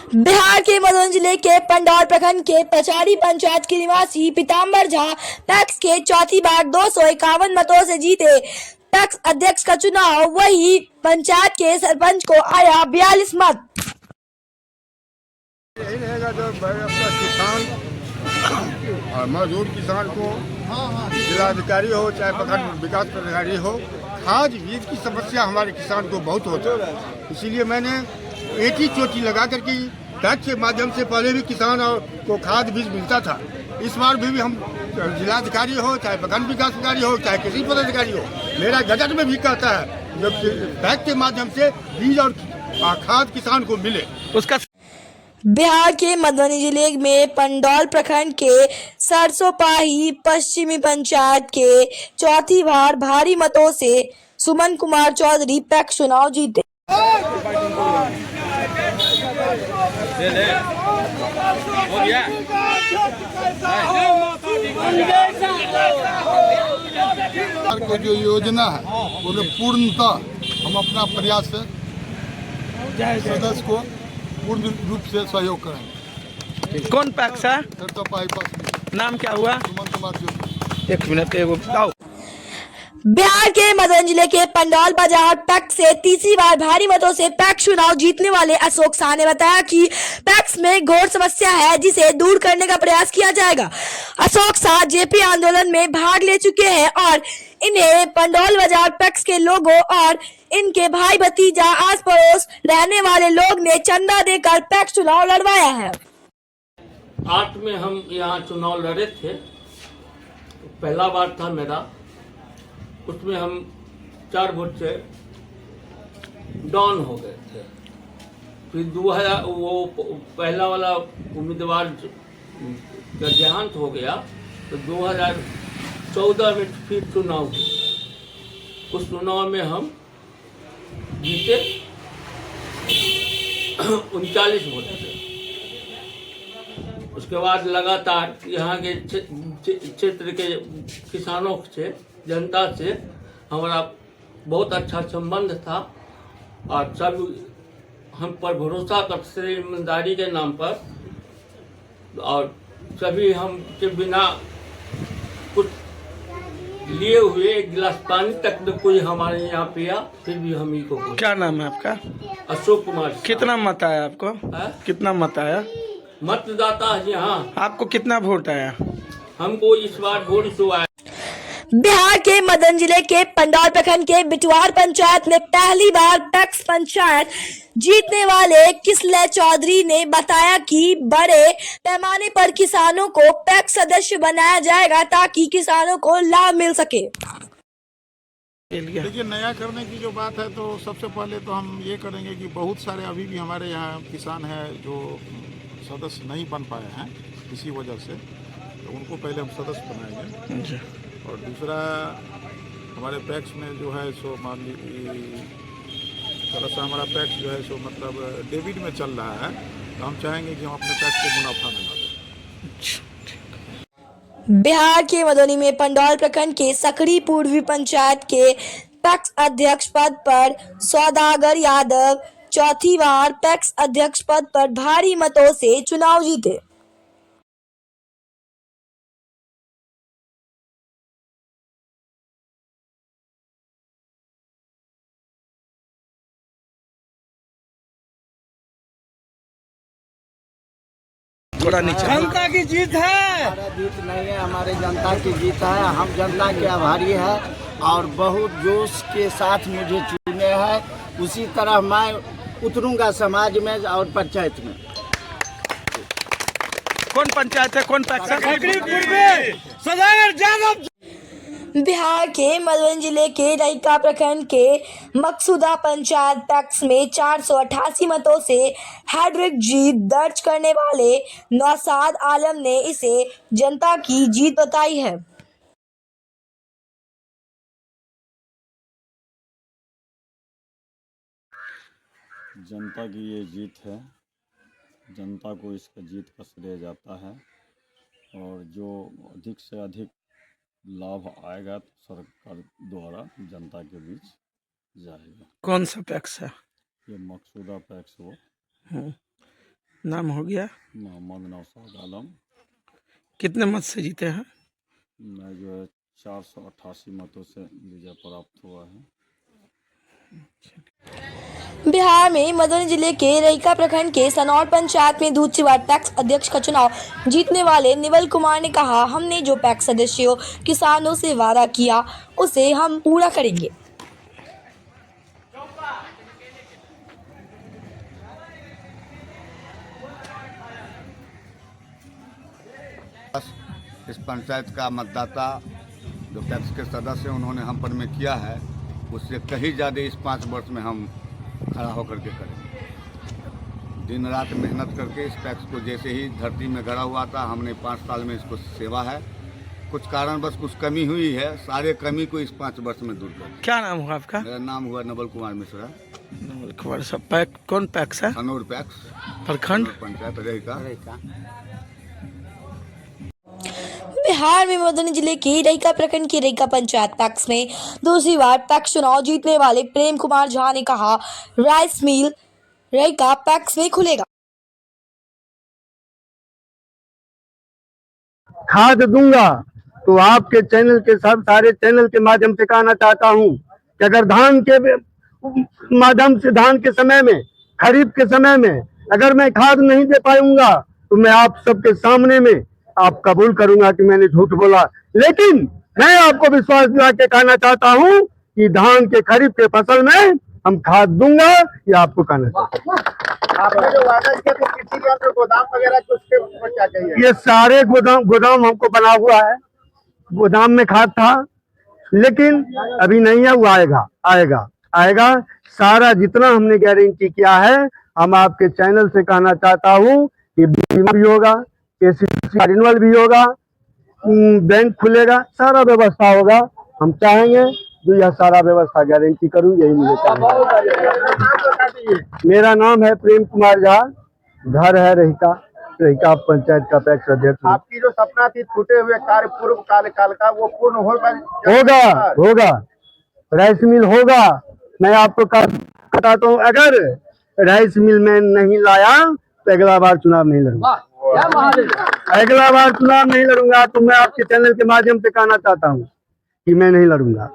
बिहार के मधुबनी जिले के पंडौल प्रखंड के पचारी पंचायत के निवासी पीताम्बर झा पैक्स के चौथी बार 251 मतों से जीते। पैक्स अध्यक्ष का चुनाव, वही पंचायत के सरपंच को आया 42 मत। यही रहेगा जो अपना किसान और मजदूर किसान को जिलाधिकारी हो चाहे प्रखंड विकास अधिकारी हो, खाद बीज की समस्या हमारे किसान को बहुत होता है। इसीलिए मैंने एक ही चोटी लगा करके टैक्स के माध्यम से पहले भी किसान और को खाद बीज मिलता था। इस बार भी हम जिलाधिकारी हो चाहे प्रखंड विकास अधिकारी हो चाहे किसी पदाधिकारी हो, मेरा गजट में भी कहता है जब टैक्स के माध्यम से बीज और खाद किसान को मिले उसका। बिहार के मधुबनी जिले में पंडौल प्रखंड के सरसोपाही पश्चिमी पंचायत के चौथी बार भारी मतों से सुमन कुमार चौधरी पैक्स चुनाव जीते। को जो योजना है वो पूर्णतः हम अपना प्रयास से सदस्य को पूर्ण रूप से सहयोग करेंगे। कौन पैक्स है? नाम क्या हुआ? सुमन कुमार चौधरी। एक मिनट एगो बताओ। बिहार के मधुबनी जिले के पंडौल बाजार पैक्स से तीसरी बार भारी मतों से पैक्स चुनाव जीतने वाले अशोक शाह ने बताया कि पैक्स में घोर समस्या है जिसे दूर करने का प्रयास किया जाएगा। अशोक शाह जेपी आंदोलन में भाग ले चुके हैं और इन्हें पंडौल बाजार पैक्स के लोगों और इनके भाई भतीजा आस पड़ोस रहने वाले लोग ने चंदा देकर पैक्स चुनाव लड़वाया है। 8 में हम यहाँ चुनाव लड़े थे, पहला बार था मेरा, उसमें हम 4 वोट से डाउन हो गए थे। फिर 2000 वो पहला वाला उम्मीदवार का देहांत हो गया तो 2014 में फिर चुनाव हुआ। उस चुनाव में हम जीते 39 वोट से। उसके बाद लगातार यहाँ के क्षेत्र के किसानों से, जनता से हमारा बहुत अच्छा संबंध था और सब हम पर भरोसा करते थे ईमानदारी के नाम पर, और सभी हम के बिना कुछ लिए हुए एक गिलास पानी तक में कोई हमारे यहाँ पिया, फिर भी हम ही को। क्या नाम है आपका? अशोक कुमार। कितना मत आया आपको? कितना मत आया? मतदाता है यहाँ। आपको कितना वोट आया? हमको इस बार वोट जो आया। बिहार के मदन जिले के पंडौल प्रखंड के बिटवार पंचायत में पहली बार पैक्स पंचायत जीतने वाले किसले चौधरी ने बताया कि बड़े पैमाने पर किसानों को पैक्स सदस्य बनाया जाएगा ताकि किसानों को लाभ मिल सके। देखिए, नया करने की जो बात है तो सबसे पहले तो हम ये करेंगे कि बहुत सारे अभी भी हमारे यहाँ किसान हैं जो सदस्य नहीं बन पाए हैं इसी वजह से, तो उनको पहले हम सदस्य बनाएंगे। और दूसरा, हमारे पैक्स में जो है सो मान लीजिए थोड़ा सा हमारा पैक्स जो है सो मतलब डेबिट में चल रहा है, तो हम चाहेंगे कि हम अपने पैक्स को मुनाफा में ला दें। बिहार के मधुबनी में पंडौल प्रखंड के सकड़ी पूर्वी पंचायत के पैक्स अध्यक्ष पद पर सौदागर यादव चौथी बार पैक्स अध्यक्ष पद पर भारी मतों से चुनाव जीते। जनता की जीत है, हमारा जीत नहीं है, हमारे जनता की जीत है। हम जनता के आभारी है और बहुत जोश के साथ मुझे चुने हैं। उसी तरह मैं उतरूंगा समाज में और पंचायत में। कौन पंचायत है? कौन पैक्स है? बिहार के मधुबनी जिले के रईका प्रखंड के मकसूदा पंचायत पैक्स में 488 मतों से हैट्रिक जीत दर्ज करने वाले नौशाद आलम ने इसे जनता की जीत बताई है। जनता की ये जीत है, जनता को इसका जीत का श्रेय जाता है और जो अधिक से अधिक लाभ आएगा तो सरकार द्वारा जनता के बीच जाएगा। कौन सा पैक्स है? ये मकसूदा पैक्स वो नाम हो गया? मोहम्मद नौशाद आलम। कितने मत से जीते हैं? मैं जो है 488 मतों से विजय प्राप्त हुआ है। बिहार में मधुबनी जिले के रईका प्रखंड के सनौर पंचायत में दूधसीवार पैक्स अध्यक्ष का चुनाव जीतने वाले निवल कुमार ने कहा, हमने जो पैक्स सदस्यों किसानों से वादा किया उसे हम पूरा करेंगे। इस पंचायत का मतदाता जो पैक्स के सदस्य हैं उन्होंने हम पर में किया है, उससे कहीं ज़्यादा इस 5 वर्ष में हम खड़ा होकर के करेंगे। दिन रात मेहनत करके इस पैक्स को जैसे ही धरती में गड़ा हुआ था, हमने 5 साल में इसको सेवा है। कुछ कारणवश कुछ कमी हुई है, सारे कमी को इस 5 वर्ष में दूर कर। क्या नाम हुआ आपका? मेरा नाम हुआ नवल कुमार मिश्रा। नवल कुमार साहब। पैक कौन पैक्स है? सनौर पैक्स प्रखंड पंचायत रईका। बिहार में मधुबनी जिले के रईका प्रखंड के रईका पंचायत पैक्स में दूसरी बार पैक्स चुनाव जीतने वाले प्रेम कुमार झा ने कहा, राइस मिल रईका पैक्स में खुलेगा। खाद दूंगा तो आपके चैनल के सारे चैनल के माध्यम से कहना चाहता हूं कि अगर धान के माध्यम से धान के समय में, खरीफ के समय में अगर मैं खाद नहीं दे पाऊंगा तो मैं आप सबके सामने में आप कबूल करूंगा कि मैंने झूठ बोला। लेकिन मैं आपको विश्वास दिला के कहना चाहता हूं कि धान के खरीफ के फसल में हम खाद दूंगा, ये आपको कहना चाहता हूं। आपने जो वादा किया तो किसी का गोदाम वगैरह कुछ के ऊपर क्या चाहिए? ये सारे गोदाम हमको बना हुआ है। गोदाम में खाद था लेकिन अभी नहीं है, वो आएगा। सारा जितना हमने गारंटी किया है, हम आपके चैनल से कहना चाहता हूँ कि बीमा भी होगा, केसीसी रिन्यूअल भी होगा, बैंक खुलेगा, सारा व्यवस्था होगा। हम चाहेंगे जो यह सारा व्यवस्था गारंटी करूँ, यही मुझे कहना है। मेरा नाम है प्रेम कुमार झा, घर है रईका पंचायत का पैक्स अध्यक्ष। आपकी जो सपना थी छूटे हुए कार्य पूर्व काल का वो पूर्ण होगा। राइस मिल होगा। मैं आपको बताता हूँ, अगर राइस मिल में नहीं लाया तो अगला बार चुनाव नहीं लड़ूंगा। तो मैं आपके चैनल के माध्यम से कहना चाहता हूँ कि मैं नहीं लड़ूंगा।